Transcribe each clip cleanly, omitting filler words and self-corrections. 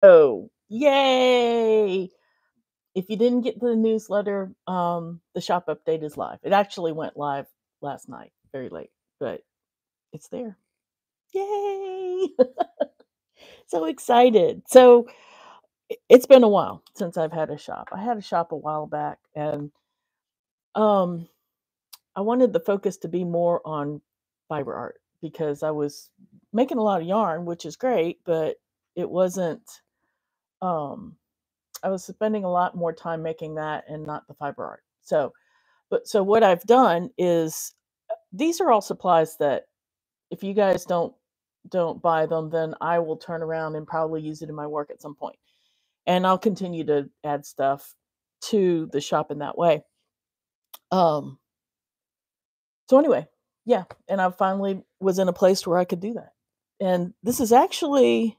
Oh, yay! If you didn't get the newsletter, the shop update is live. It actually went live last night, very late, but it's there. Yay! So excited. So it's been a while since I've had a shop. I had a shop a while back, and um, I wanted the focus to be more on fiber art because I was making a lot of yarn, which is great, but it wasn't. Um, I was spending a lot more time making that and not the fiber art. So what I've done is these are all supplies that if you guys don't buy them, then I will turn around and probably use it in my work at some point. And I'll continue to add stuff to the shop in that way. Um so anyway, yeah, and I finally was in a place where I could do that. And this is actually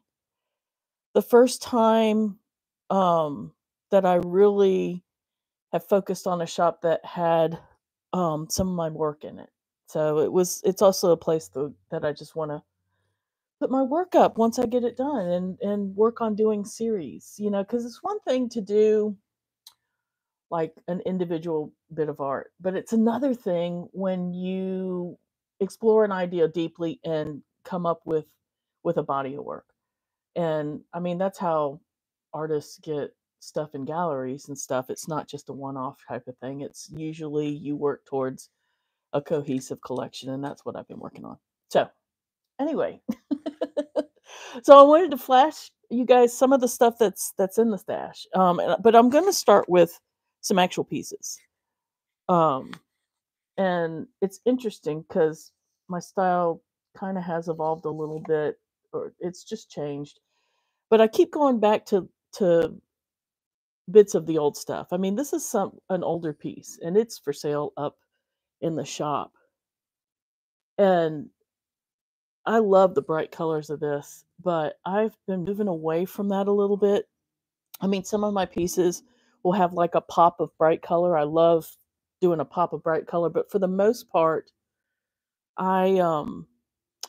the first time um that I really have focused on a shop that had some of my work in it. So it's also a place that I just want to put my work up once I get it done and work on doing series, cuz it's one thing to do like an individual bit of art, but it's another thing when you explore an idea deeply and come up with a body of work. And I mean, that's how artists get stuff in galleries and stuff. It's not just a one-off type of thing. It's usually you work towards a cohesive collection, and that's what I've been working on. So, anyway, so I wanted to flash you guys some of the stuff that's in the stash. But I'm going to start with some actual pieces. Um, and it's interesting because my style kind of has evolved a little bit, or it's just changed. But I keep going back to bits of the old stuff. I mean, this is some an older piece, and it's for sale up in the shop. And I love the bright colors of this, but I've been moving away from that a little bit. I mean, some of my pieces will have like a pop of bright color. I love doing a pop of bright color, but for the most part, I um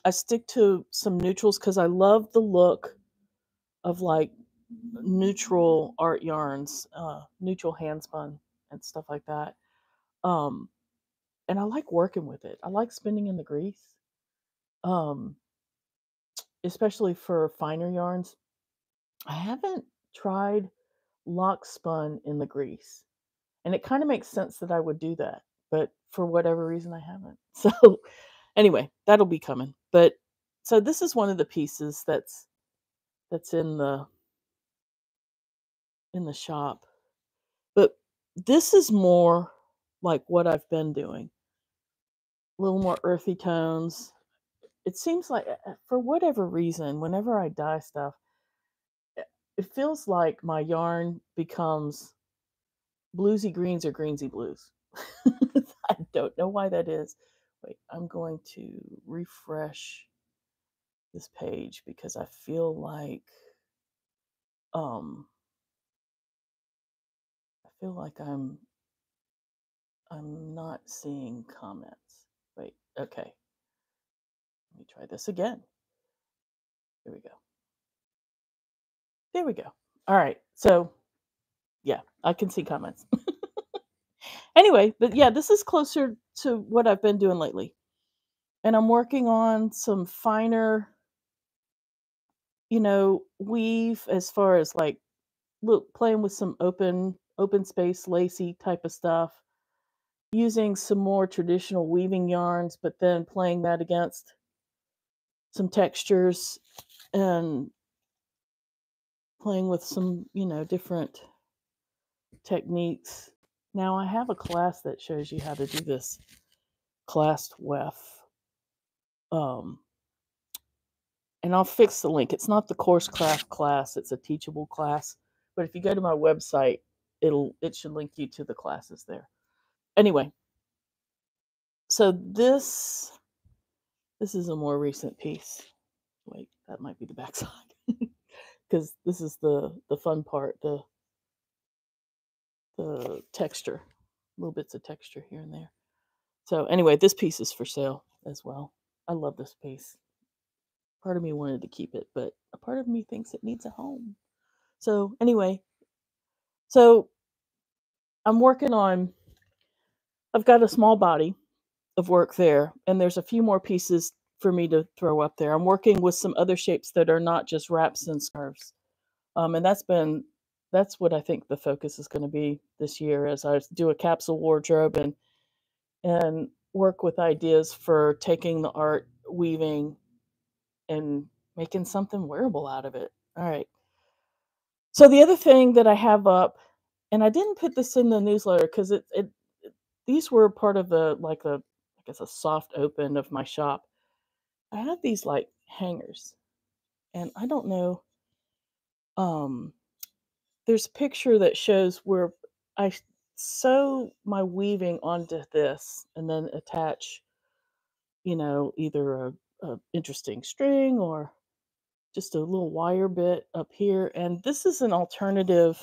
I stick to some neutrals cuz I love the look of like neutral art yarns, neutral handspun and stuff like that. Um and I like working with it. I like spinning in the grease. Um especially for finer yarns. I haven't tried lock spun in the grease. And it kind of makes sense that I would do that, but for whatever reason I haven't. So anyway, that'll be coming. But so this is one of the pieces that's in the shop. But this is more like what I've been doing. A little more earthy tones. It seems like for whatever reason, whenever I dye stuff, it feels like my yarn becomes bluesy greens or greensy blues. I don't know why that is. Wait, I'm going to refresh this page because um I feel like I'm not seeing comments. Wait, okay. Let me try this again. Here we go. There we go. All right. So, yeah, I can see comments. Anyway, but yeah, this is closer to what I've been doing lately. And I'm working on some finer, weave as far as like look playing with some open space lacy type of stuff, using some more traditional weaving yarns, but then playing that against some textures and playing with some, different techniques. Now I have a class that shows you how to do this classed weft. Um, and I'll fix the link. It's not the course craft class, it's a teachable class. But if you go to my website, it should link you to the classes there. Anyway, so this is a more recent piece. Wait, that might be the backside. Because this is the fun part, the texture, little bits of texture here and there. So anyway, this piece is for sale as well. I love this piece. Part of me wanted to keep it, but a part of me thinks it needs a home. So anyway, so I'm working on. I've got a small body of work there, and there's a few more pieces for me to throw up there. I'm working with some other shapes that are not just wraps and scarves. And that's what I think the focus is going to be this year as I do a capsule wardrobe and work with ideas for taking the art, weaving, and making something wearable out of it. All right. So the other thing that I have up, and I didn't put this in the newsletter because these were part of the like a I guess a soft open of my shop. I have these like hangers, and I don't know. Um, there's a picture that shows where I sew my weaving onto this, and then attach, either a interesting string or just a little wire bit up here. And this is an alternative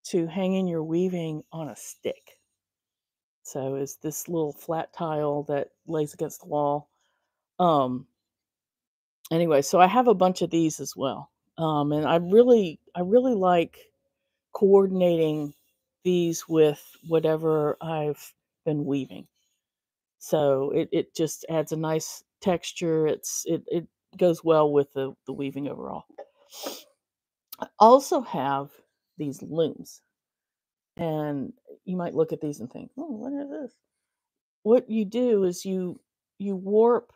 to hanging your weaving on a stick. So is this little flat tile that lays against the wall. Um, anyway, so I have a bunch of these as well. And I really like coordinating these with whatever I've been weaving. So it just adds a nice texture. It goes well with the weaving overall. I also have these looms, and you might look at these and think, "Oh, what is this?" What you do is you warp.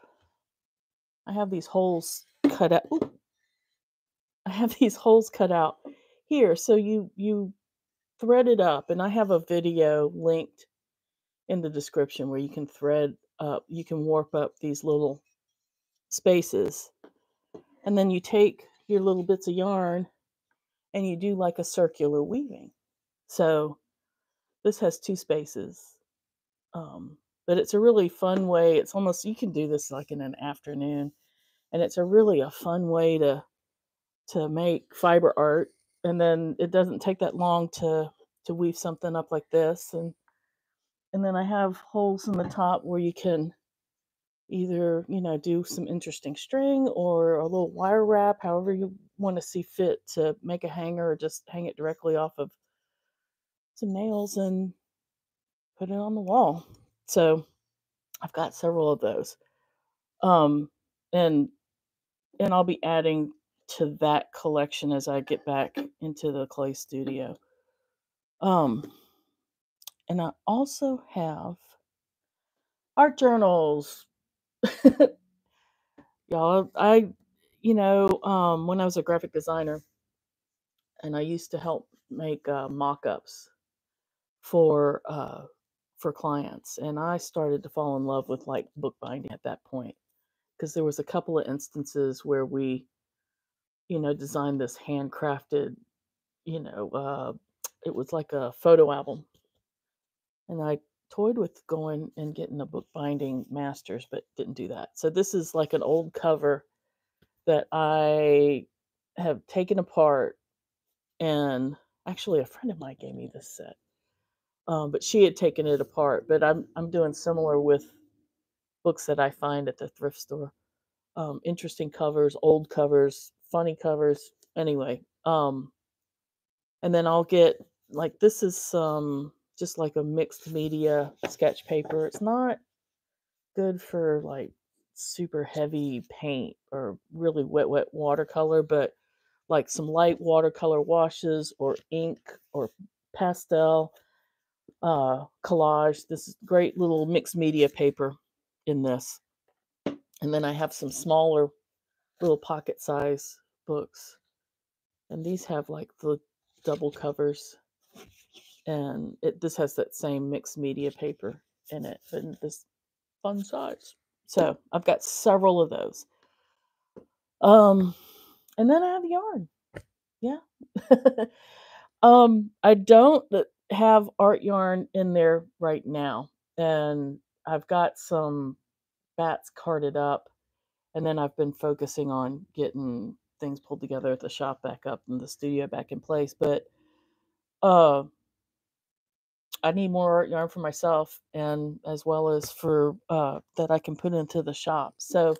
I have these holes cut out. Ooh, I have these holes cut out here, so you thread it up, and I have a video linked in the description where you can thread up, you can warp up these little spaces, and then you take your little bits of yarn and you do like a circular weaving. So this has two spaces, um, but it's a really fun way. It's almost you can do this like in an afternoon, and it's a fun way to make fiber art, and then it doesn't take that long to weave something up like this, and then I have holes in the top where you can either, do some interesting string or a little wire wrap, however you want to see fit to make a hanger or just hang it directly off of some nails and put it on the wall. So I've got several of those. Um, and and I'll be adding to that collection as I get back into the clay studio. Um, and I also have art journals. Y'all, when I was a graphic designer and I used to help make mock-ups for for clients, and I started to fall in love with like bookbinding at that point because there was a couple of instances where we, designed this handcrafted, you know, uh, it was like a photo album, and I toyed with going and getting a bookbinding master's, but didn't do that. So this is like an old cover that I have taken apart, and actually a friend of mine gave me this set. But she had taken it apart. But I'm doing similar with books that I find at the thrift store. Interesting covers, old covers, funny covers. Anyway, and then I'll get like this is just like a mixed media sketch paper. It's not good for like super heavy paint or really wet watercolor, but like some light watercolor washes or ink or pastel collage. This is great little mixed media paper in this. And then I have some smaller little pocket size books. And these have like the double covers. And this has that same mixed media paper in it in this fun size. So I've got several of those. Um, and then I have yarn. Yeah. I don't have art yarn in there right now. And I've got some bats carted up, and then I've been focusing on getting things pulled together at the shop back up and the studio back in place. But uh I need more art yarn for myself and as well as for that I can put into the shop. So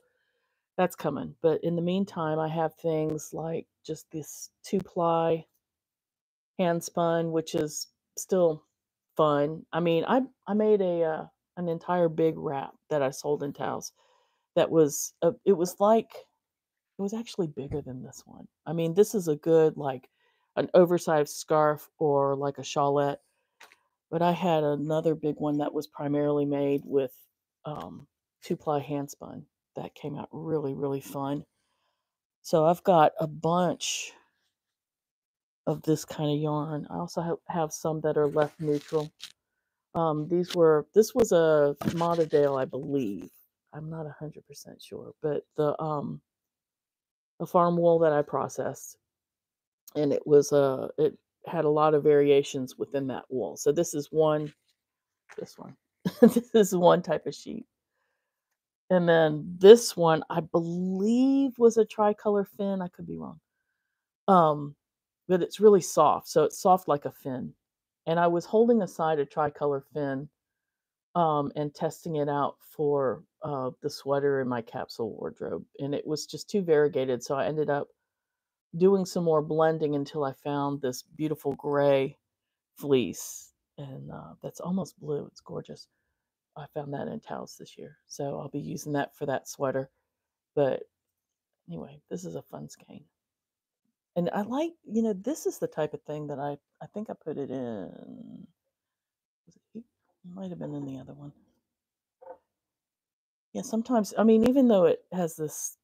That's coming. But in the meantime, I have things like just this two-ply hand spun, which is still fun. I mean, I made an entire big wrap that I sold in Taos. That was it was like it was actually bigger than this one. I mean, this is a good like an oversized scarf or like a shawlette. But I had another big one that was primarily made with two-ply hand spun that came out really, really fun. So I've got a bunch of this kind of yarn. I also have some that are left neutral. This was a Mottadale, I believe. I'm not 100% sure, but the farm wool that I processed, and it had a lot of variations within that wool. So this one, this is one type of sheep. And then this one, I believe, was a tricolor fin. I could be wrong. Um, but it's really soft. So it's soft like a fin. And I was holding aside a tricolor fin and testing it out for the sweater in my capsule wardrobe. And it was just too variegated. So I ended up doing some more blending until I found this beautiful gray fleece. And that's almost blue. It's gorgeous. I found that in Taos this year. So I'll be using that for that sweater. But anyway, this is a fun skein. And I like, this is the type of thing that I think I put it in. Was it eight? It might have been in the other one. Yeah, sometimes, I mean, even though it has this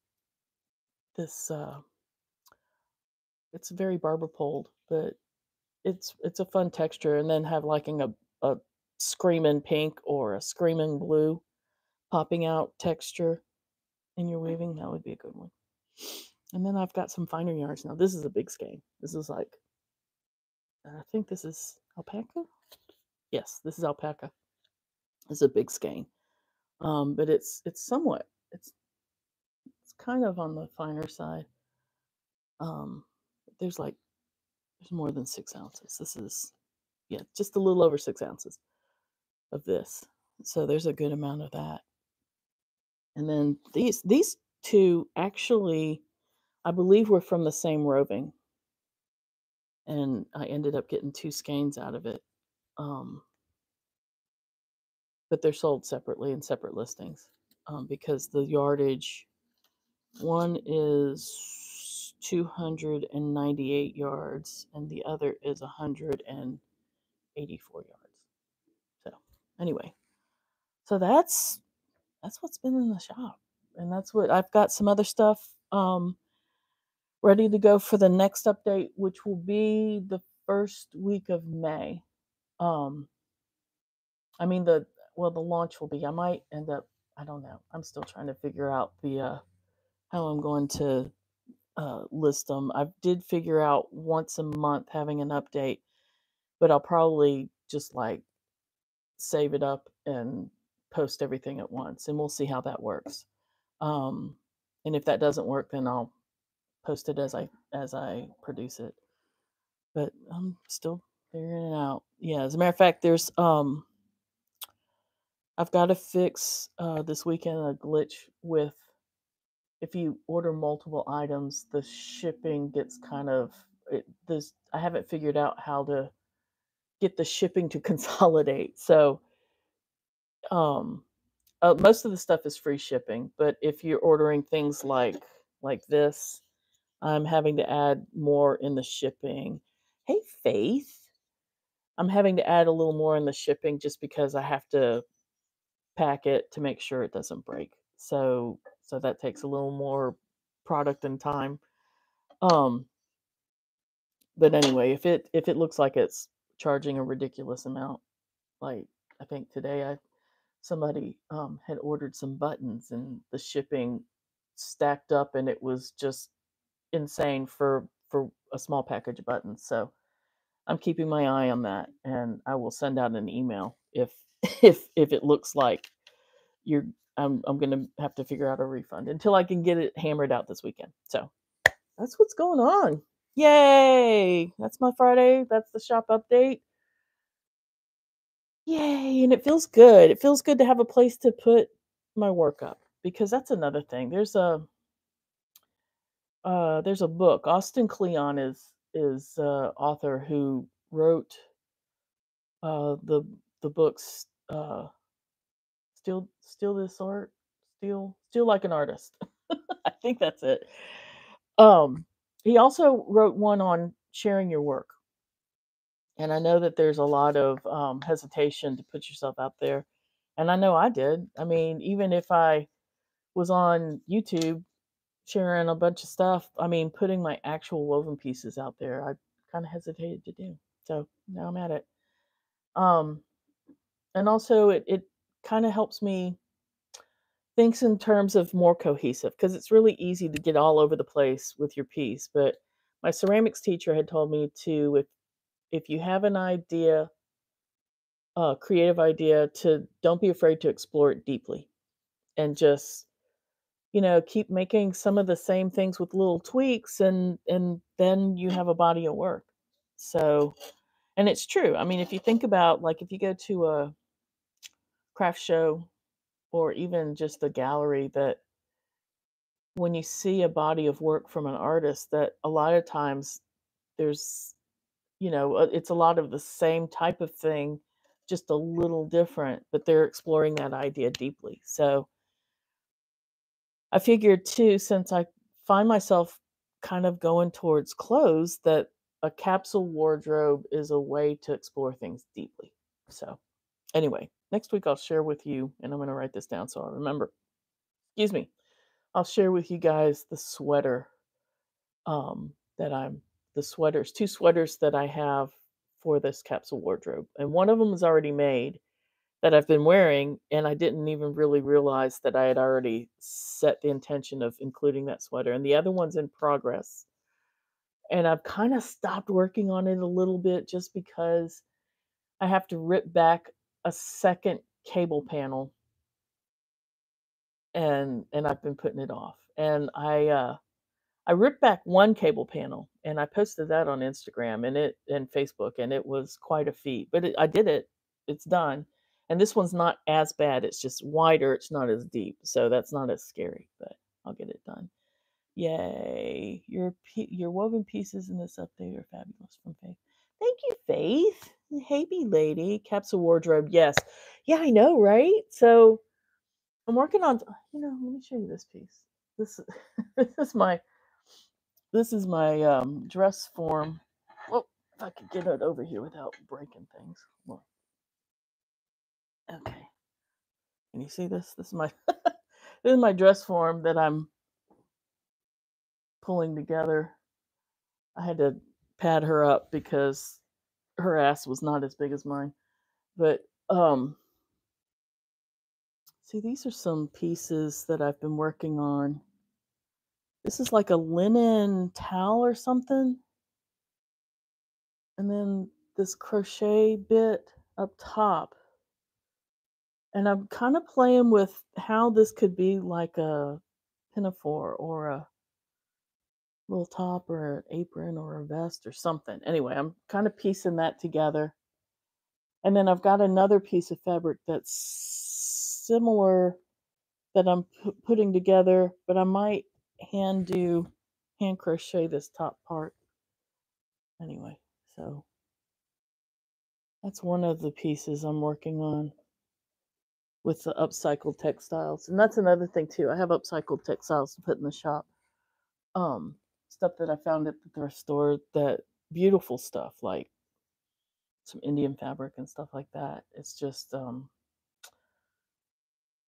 it's very barber poled, but it's a fun texture. And then have like a screaming pink or a screaming blue popping out texture in your weaving, that would be a good one. And then I've got some finer yarns now. This is a big skein. This is like, I think this is alpaca. Yes, this is alpaca. It's a big skein, but it's somewhat it's kind of on the finer side. Um, there's like there's more than 6 ounces. This is just a little over 6 ounces of this. So there's a good amount of that. And then these two actually, I believe, were from the same roving, and I ended up getting two skeins out of it. Um, but they're sold separately in separate listings because the yardage one is 298 yards and the other is 184 yards. So anyway, so that's what's been in the shop, and that's what I've got. Some other stuff ready to go for the next update, which will be the first week of May. Um, I mean the launch will be. I might end up. I don't know. I'm still trying to figure out the how I'm going to list them. I did figure out once a month having an update, but I'll probably just like save it up and post everything at once, and we'll see how that works. Um, and if that doesn't work, then I'll post it as I produce it. But I'm still figuring it out. Yeah, as a matter of fact, there's I've got to fix this weekend a glitch with if you order multiple items, the shipping gets kind of this. I haven't figured out how to get the shipping to consolidate. So um, most of the stuff is free shipping, but if you're ordering things like this, I'm having to add more in the shipping. Hey, Faith, I'm having to add a little more in the shipping just because I have to pack it to make sure it doesn't break. So that takes a little more product and time. Um, but anyway, if it looks like it's charging a ridiculous amount, like I think today somebody had ordered some buttons and the shipping stacked up and it was just insane for a small package of buttons. So I'm keeping my eye on that, and I will send out an email if if it looks like you're I'm gonna have to figure out a refund until I can get it hammered out this weekend. So that's what's going on. Yay! That's my Friday. That's the shop update. Yay! And it feels good. It feels good to have a place to put my work up because that's another thing. There's a there's a book. Austin Kleon is author who wrote the books Steal This Art, Steal Like an Artist. I think that's it. Um, he also wrote one on sharing your work, and I know that there's a lot of hesitation to put yourself out there, and I know I did. I mean, even if I was on YouTube sharing a bunch of stuff, I mean, putting my actual woven pieces out there, I kind of hesitated to do. So now I'm at it. Um, and also, it kind of helps me thinks in terms of more cohesive because it's really easy to get all over the place with your piece. But my ceramics teacher had told me to if you have an idea, a creative idea, to don't be afraid to explore it deeply and just keep making some of the same things with little tweaks, and then you have a body of work. So, and it's true. I mean, if you think about, like, if you go to a craft show or even just a gallery, that when you see a body of work from an artist, that a lot of times there's it's a lot of the same type of thing, just a little different, but they're exploring that idea deeply. So I figured too, since I find myself kind of going towards clothes, that a capsule wardrobe is a way to explore things deeply. So anyway, next week I'll share with you, and I'm going to write this down so I remember. Excuse me. I'll share with you guys the sweater that I'm the sweaters, two sweaters that I have for this capsule wardrobe. And one of them is already made that I've been wearing, and I didn't even really realize that I had already set the intention of including that sweater. And the other one's in progress. And I've kind of stopped working on it a little bit just because I have to rip back a second cable panel, and I've been putting it off. And I ripped back one cable panel and I posted that on Instagram and Facebook, and it was quite a feat. But I did it. It's done. And this one's not as bad. It's just wider. It's not as deep, so that's not as scary. But I'll get it done. Yay! Your woven pieces in this update are fabulous from Faith. Thank you, Faith. Hey, bee lady, capsule wardrobe. Yes, yeah, I know, right? So I'm working on. Let me show you this piece. This this is my dress form. Well, if I could get it over here without breaking things. Well, okay. Can you see this? This is my this is my dress form that I'm pulling together. I had to pad her up because her ass was not as big as mine. But see, these are some pieces that I've been working on. This is like a linen towel or something. And then this crochet bit up top. And I'm kind of playing with how this could be like a pinafore or a little top or an apron or a vest or something. Anyway, I'm kind of piecing that together. And then I've got another piece of fabric that's similar that I'm putting together, but I might hand crochet this top part. Anyway, so that's one of the pieces I'm working on with the upcycled textiles. And that's another thing too. I have upcycled textiles to put in the shop. Um, Stuff that I found at the thrift store, that beautiful stuff, like some Indian fabric and stuff like that. It's just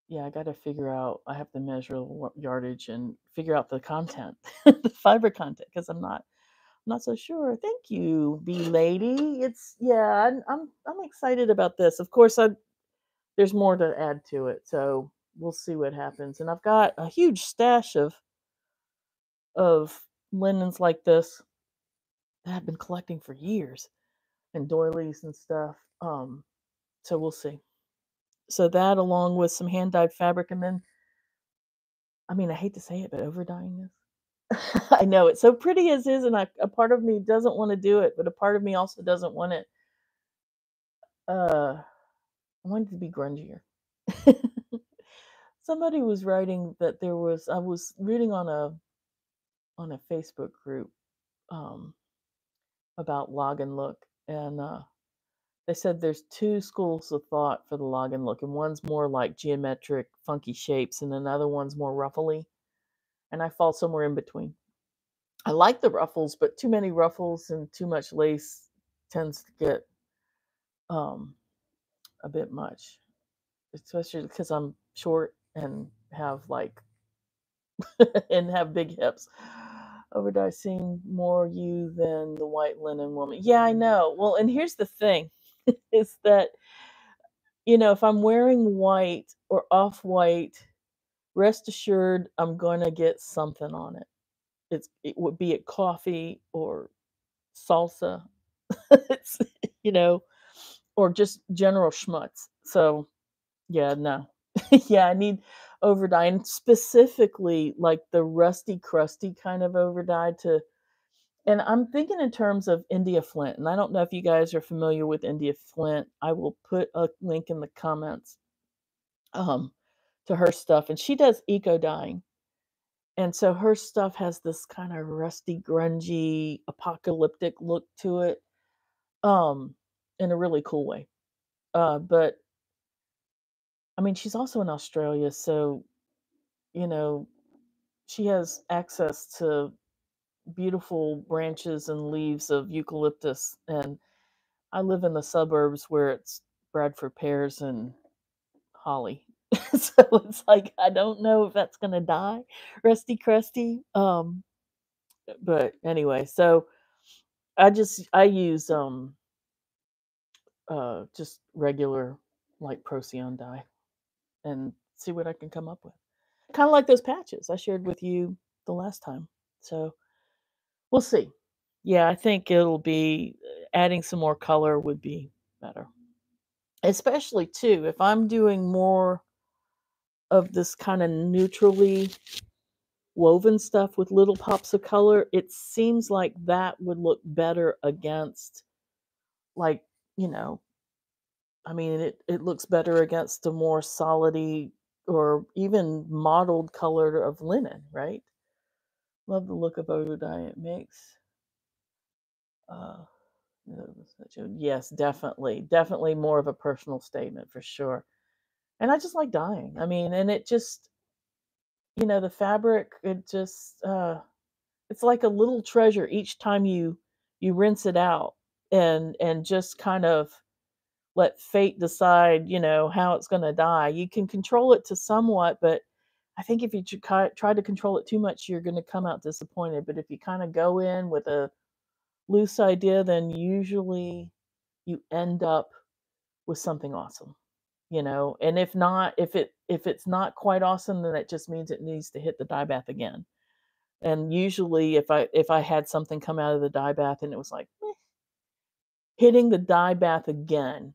yeah, I got to figure out. I have to measure the yardage and figure out the content, the fiber content, because I'm not so sure. Thank you, bee lady. It's yeah, I'm excited about this. Of course, there's more to add to it, so we'll see what happens. And I've got a huge stash of linens like this that I've been collecting for years, and doilies and stuff. So we'll see. So that, along with some hand dyed fabric, and then I mean, I hate to say it, but over dyeing this. I know it's so pretty as is, and a part of me doesn't want to do it, but a part of me also doesn't want it. I want it to be grungier. Somebody was writing that I was reading on on a Facebook group um, about log and look, and they said there's two schools of thought for the log and look, and one's more like geometric, funky shapes, and another one's more ruffly. And I fall somewhere in between. I like the ruffles, but too many ruffles and too much lace tends to get um, a bit much, especially because I'm short and have like and have big hips. Overdye seeing more you than the white linen woman. Yeah, I know. Well, and here's the thing is that, if I'm wearing white or off white, rest assured I'm going to get something on it. It would be it coffee or salsa. It's, you know, or just general schmutz. So, yeah, no. Yeah, I need overdye, and specifically like the rusty crusty kind of overdye to, and I'm thinking in terms of India Flint, and I don't know if you guys are familiar with India Flint. I will put a link in the comments um to her stuff, and she does eco dyeing. And so her stuff has this kind of rusty, grungy, apocalyptic look to it, um, in a really cool way. But I mean, she's also in Australia, so you know, she has access to beautiful branches and leaves of eucalyptus, and I live in the suburbs where it's Bradford pears and holly. So it's like I don't know if that's gonna die, rusty crusty. But anyway, so I use just regular like Procyon dye and see what I can come up with. Kind of like those patches I shared with you the last time. So we'll see. Yeah, I think it'll be adding some more color would be better. Especially too, if I'm doing more of this kind of neutrally woven stuff with little pops of color, it seems like that would look better against like, you know, I mean it looks better against a more solidy or even mottled color of linen, right? Love the look of Odo dye it makes. Uh, yes, definitely, definitely more of a personal statement for sure. And I just like dyeing. I mean, and it just, the fabric, it just, it's like a little treasure each time you rinse it out and just kind of let fate decide, how it's going to dye. You can control it to somewhat, but I think if you try to control it too much, you're going to come out disappointed. But if you kind of go in with a loose idea, then usually you end up with something awesome, And if not, if it's not quite awesome, then it just means it needs to hit the dye bath again. And usually, if I had something come out of the dye bath and it was like hitting the dye bath again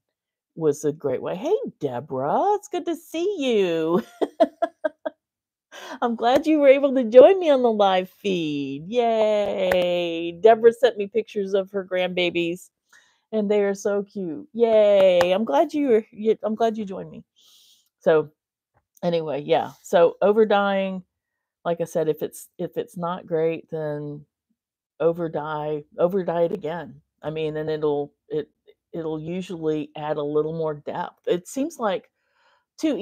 was a great way. Hey, Deborah, it's good to see you. I'm glad you were able to join me on the live feed. Yay! Deborah sent me pictures of her grandbabies and they are so cute. Yay! I'm glad you joined me. So anyway, yeah. So overdying, like I said, if it's not great, then overdye it again. I mean, and it'll usually add a little more depth. It seems like too,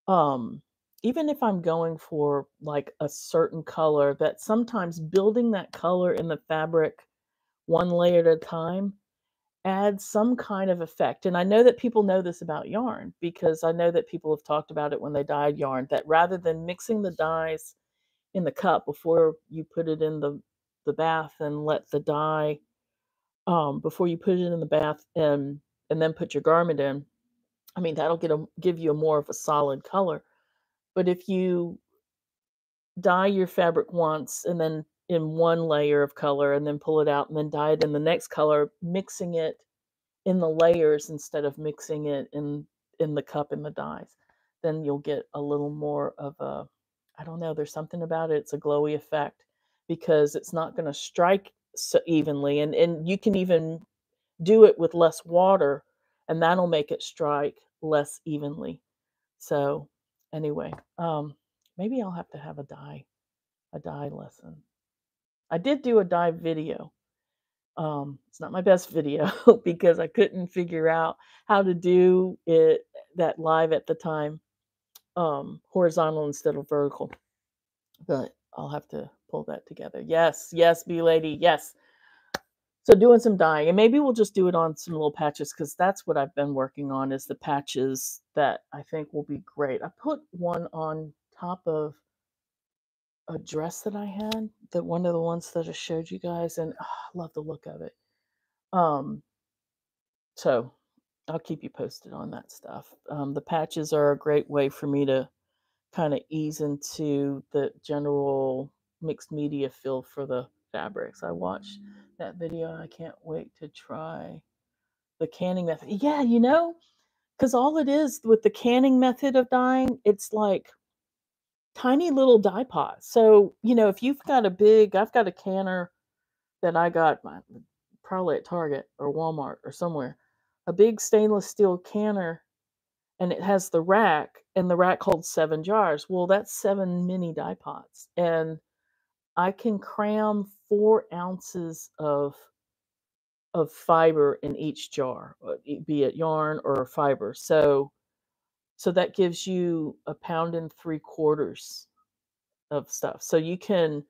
um even if I'm going for like a certain color, that sometimes building that color in the fabric one layer at a time adds some kind of effect. And I know that people know this about yarn because I know that people have talked about it when they dyed yarn, that rather than mixing the dyes in the cup before you put it in the bath and let the dye before you put it in the bath and then put your garment in, I mean that'll give you a more of a solid color. But if you dye your fabric once and then in one layer of color and then pull it out and then dye it in the next color, mixing it in the layers instead of mixing it in the cup and the dyes, then you'll get a little more of a, I don't know, there's something about it. It's a glowy effect because it's not going to strike so evenly, and you can even do it with less water, and that'll make it strike less evenly. So anyway, Maybe I'll have to have a dye lesson. I did do a dye video. It's not my best video because I couldn't figure out how to do it that live at the time, horizontal instead of vertical. But I'll have to pull that together. Yes, yes, B lady, yes. So doing some dyeing, and maybe we'll just do it on some little patches because that's what I've been working on is the patches that I think will be great. I put one on top of a dress that I had, that one of the ones that I showed you guys, and I love the look of it. Um, so I'll keep you posted on that stuff. The patches are a great way for me to kind of ease into the general mixed media feel for the fabrics. I watched that video. I can't wait to try the canning method. Yeah, because all it is with the canning method of dyeing, it's like tiny little dye pots. So, if you've got I've got a canner that I got probably at Target or Walmart or somewhere, a big stainless steel canner, and it has the rack, and the rack holds 7 jars. Well, that's 7 mini dye pots, and I can cram 4 ounces of fiber in each jar, be it yarn or fiber. So that gives you a pound and 3/4 of stuff. So you can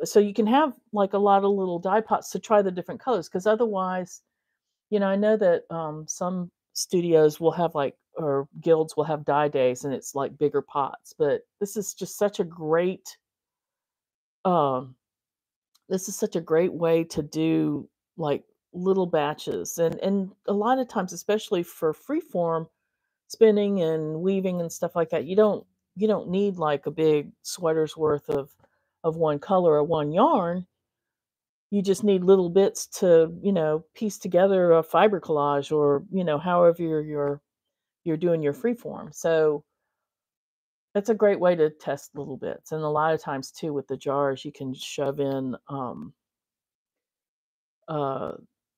so you can have like a lot of little dye pots to try the different colors. Because otherwise, I know that some studios will have or guilds will have dye days, and it's like bigger pots. But um, this is such a great way to do like little batches, and a lot of times, especially for freeform spinning and weaving and stuff like that, you don't need like a big sweater's worth of one color or one yarn. You just need little bits to, piece together a fiber collage, or, however you're doing your freeform. So that's a great way to test little bits. And a lot of times too with the jars, you can shove in uh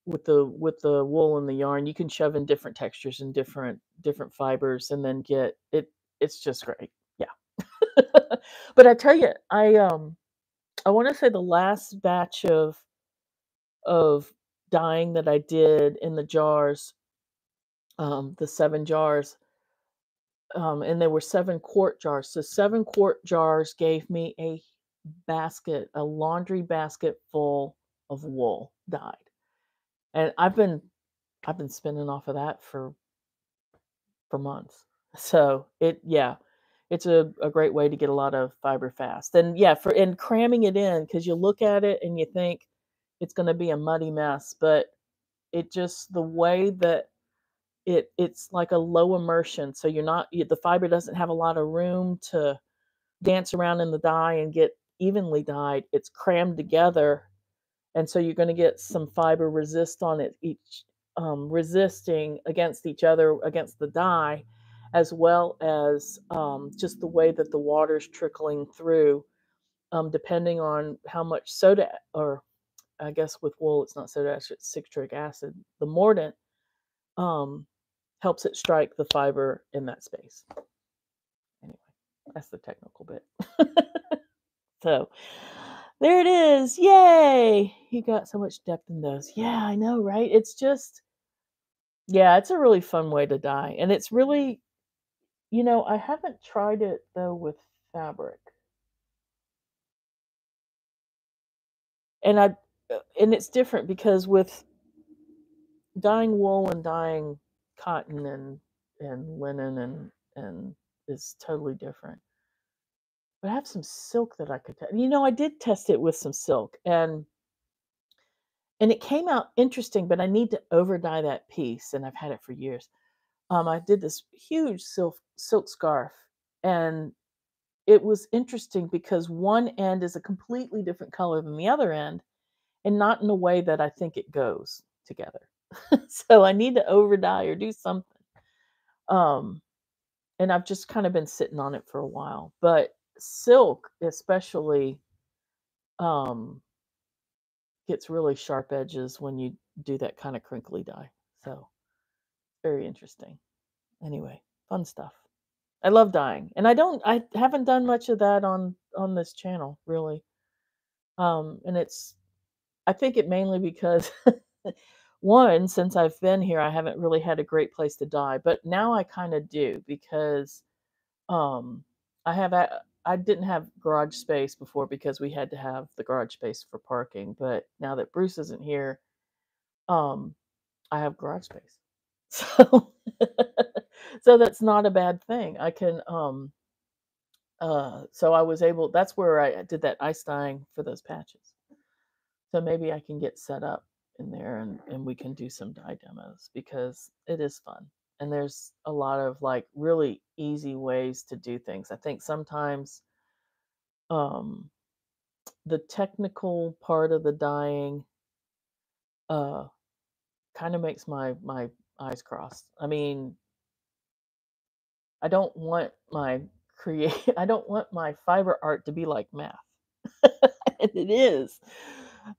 with the wool and the yarn, you can shove in different textures and different fibers, and then get it. It's just great. Yeah. But I tell you, I want to say the last batch of dyeing that I did in the jars, the 7 jars, and there were 7-quart jars. So 7-quart jars gave me a laundry basket full of wool dyed. And I've been spinning off of that for months. So yeah, it's a great way to get a lot of fiber fast. And yeah, and cramming it in, because you look at it and you think it's going to be a muddy mess, but it just the way that it's like a low immersion, so the fiber doesn't have a lot of room to dance around in the dye and get evenly dyed. It's crammed together, and so you're going to get some fiber resisting against each other, against the dye, as well as just the way that the water's trickling through, depending on how much soda, or I guess with wool it's not soda ash, it's citric acid, the mordant, um, helps it strike the fiber in that space. Anyway, that's the technical bit. So there it is. Yay! You got so much depth in those. Yeah, I know, right? It's a really fun way to dye. And it's really, I haven't tried it though with fabric. And and it's different because with dyeing wool and dyeing cotton and linen and is totally different. But I have some silk that I could test. I did test it with some silk, and it came out interesting, but I need to over dye that piece, and I've had it for years. I did this huge silk scarf, and it was interesting because one end is a completely different color than the other end, and not in a way that I think it goes together. So I need to over dye or do something. Um, and I've just kind of been sitting on it for a while. But silk, especially, um, gets really sharp edges when you do that kind of crinkly dye. So very interesting. Anyway, fun stuff. I love dyeing, and I haven't done much of that on this channel, really. And it's I think it mainly because one, since I've been here, I haven't really had a great place to dye, but now I kind of do because um I didn't have garage space before because we had to have the garage space for parking, but now that Bruce isn't here, um I have garage space. So so that's not a bad thing. I can so I was able that's where I did that ice dyeing for those patches. So maybe I can get set up in there and we can do some dye demos because it is fun. And there's a lot of like really easy ways to do things. I think sometimes um the technical part of the dyeing uh kind of makes my eyes cross. I mean, I don't want my I don't want my fiber art to be like math. And it is.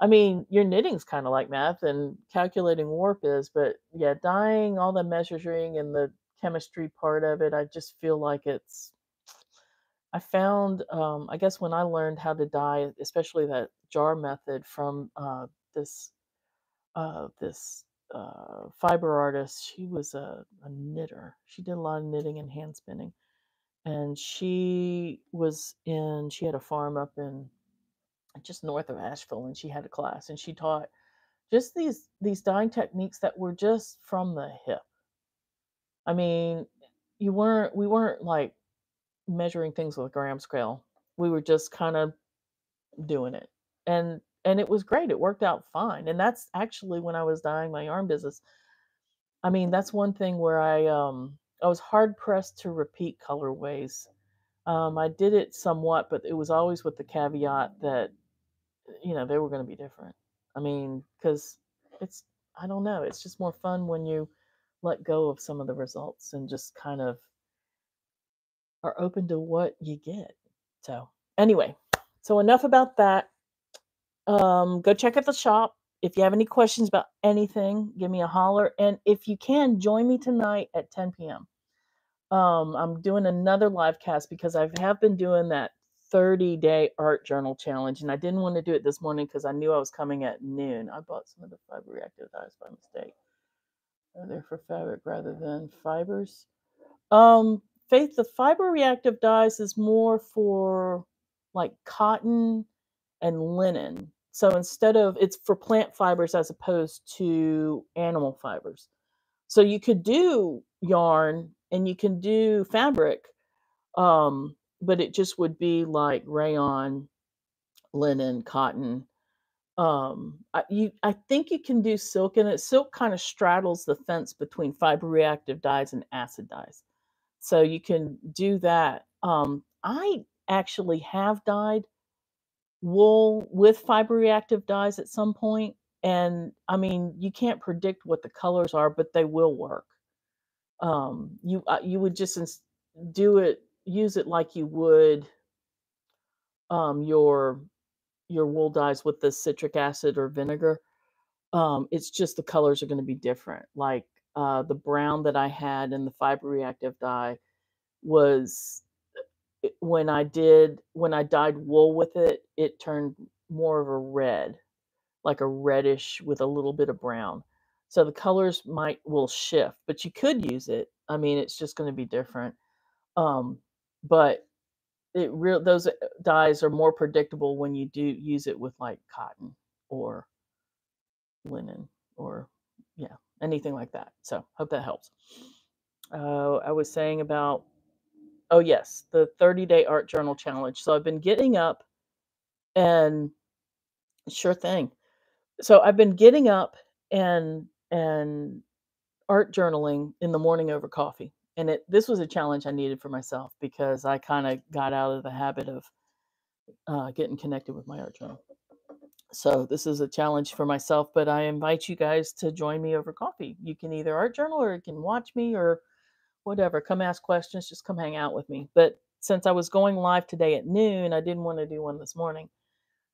I mean, your knitting's kind of like math and calculating warp is, but yeah, dyeing, all the measuring and the chemistry part of it, I just feel like I found, I guess when I learned how to dye, especially that jar method from this this fiber artist, she was a knitter. She did a lot of knitting and hand spinning, and she had a farm up in just north of Asheville, and she had a class, and she taught just these dyeing techniques that were just from the hip. I mean, we weren't like measuring things with a gram scale. We were just kind of doing it. And it was great. It worked out fine. And that's actually when I was dyeing my yarn business. I mean, that's one thing where I was hard pressed to repeat colorways. I did it somewhat, but it was always with the caveat that they were going to be different. I mean, because it's, I don't know, it's just more fun when you let go of some of the results and just kind of are open to what you get. So, anyway, so enough about that. Go check out the shop. If you have any questions about anything, give me a holler. And if you can, join me tonight at 10 p.m. I'm doing another live cast because I have been doing that 30-day art journal challenge, and I didn't want to do it this morning because I knew I was coming at noon. I bought some of the fiber reactive dyes by mistake. They're for fabric rather than fibers. Faith, the fiber reactive dyes is more for like cotton and linen. So instead of it's for plant fibers as opposed to animal fibers. So you could do yarn and you can do fabric, but it just would be like rayon, linen, cotton. I think you can do silk, and silk kind of straddles the fence between fiber reactive dyes and acid dyes. So you can do that. I actually have dyed wool with fiber reactive dyes at some point, and I mean, you can't predict what the colors are, but they will work. You would just do it, use it like you would um, your your wool dyes with the citric acid or vinegar. It's just the colors are going to be different. Like the brown that I had in the fiber reactive dye was when I dyed wool with it, it turned more of a red, like a reddish with a little bit of brown. So the colors will shift, but you could use it. I mean, it's just going to be different. Um, but those dyes are more predictable when you do use it with like cotton or linen or yeah, anything like that. So hope that helps. I was saying about oh yes, the 30-day art journal challenge. So I've been getting up and sure thing. So I've been getting up and art journaling in the morning over coffee. And this was a challenge I needed for myself because I kind of got out of the habit of getting connected with my art journal. So this is a challenge for myself, but I invite you guys to join me over coffee. You can either art journal or you can watch me or whatever. Come ask questions, just come hang out with me. But since I was going live today at noon, I didn't want to do one this morning.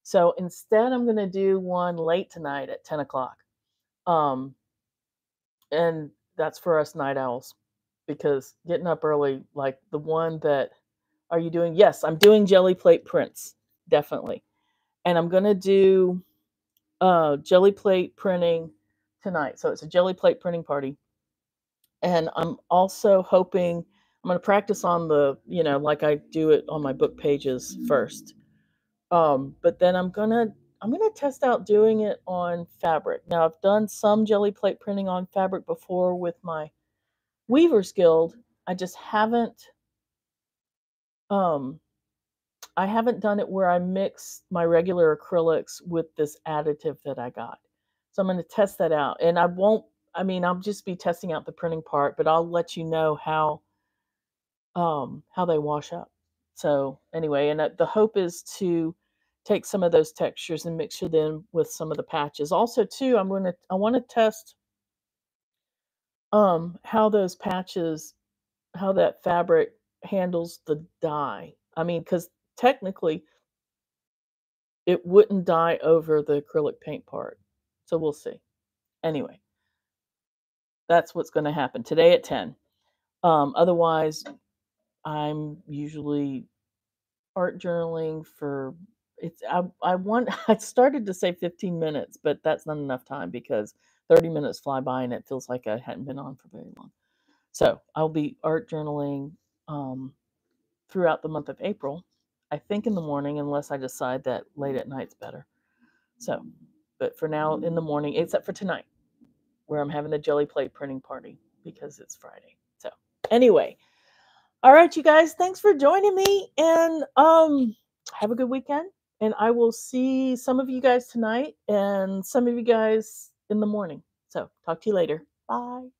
So instead, I'm going to do one late tonight at 10 o'clock. Um, and that's for us night owls. because getting up early, like the one that are you doing? Yes, I'm doing jelly plate prints, definitely. And I'm gonna do jelly plate printing tonight. So it's a jelly plate printing party. And I'm also hoping I'm gonna practice on the, like I do it on my book pages first. But then I'm gonna test out doing it on fabric. Now I've done some jelly plate printing on fabric before with my Weavers Guild. I just um haven't done it where I mix my regular acrylics with this additive that I got. So I'm going to test that out. And I'll just be testing out the printing part, but I'll let you know how they wash up. So anyway, and the hope is to take some of those textures and mixture them with some of the patches. Also too, I want to test how those patches, how that fabric handles the dye. I mean, cuz technically it wouldn't dye over the acrylic paint part. So we'll see. Anyway, that's what's going to happen today at 10. Otherwise, I'm usually art journaling for I want I started to say 15 minutes, but that's not enough time because 30 minutes fly by and it feels like I hadn't been on for very long. So I'll be art journaling um, throughout the month of April. I think in the morning, unless I decide that late at night's better. So, but for now, in the morning, except for tonight, where I'm having a jelly plate printing party because it's Friday. So, anyway, all right, you guys, thanks for joining me, and have a good weekend. And I will see some of you guys tonight, and some of you guys in the morning. So, talk to you later. Bye.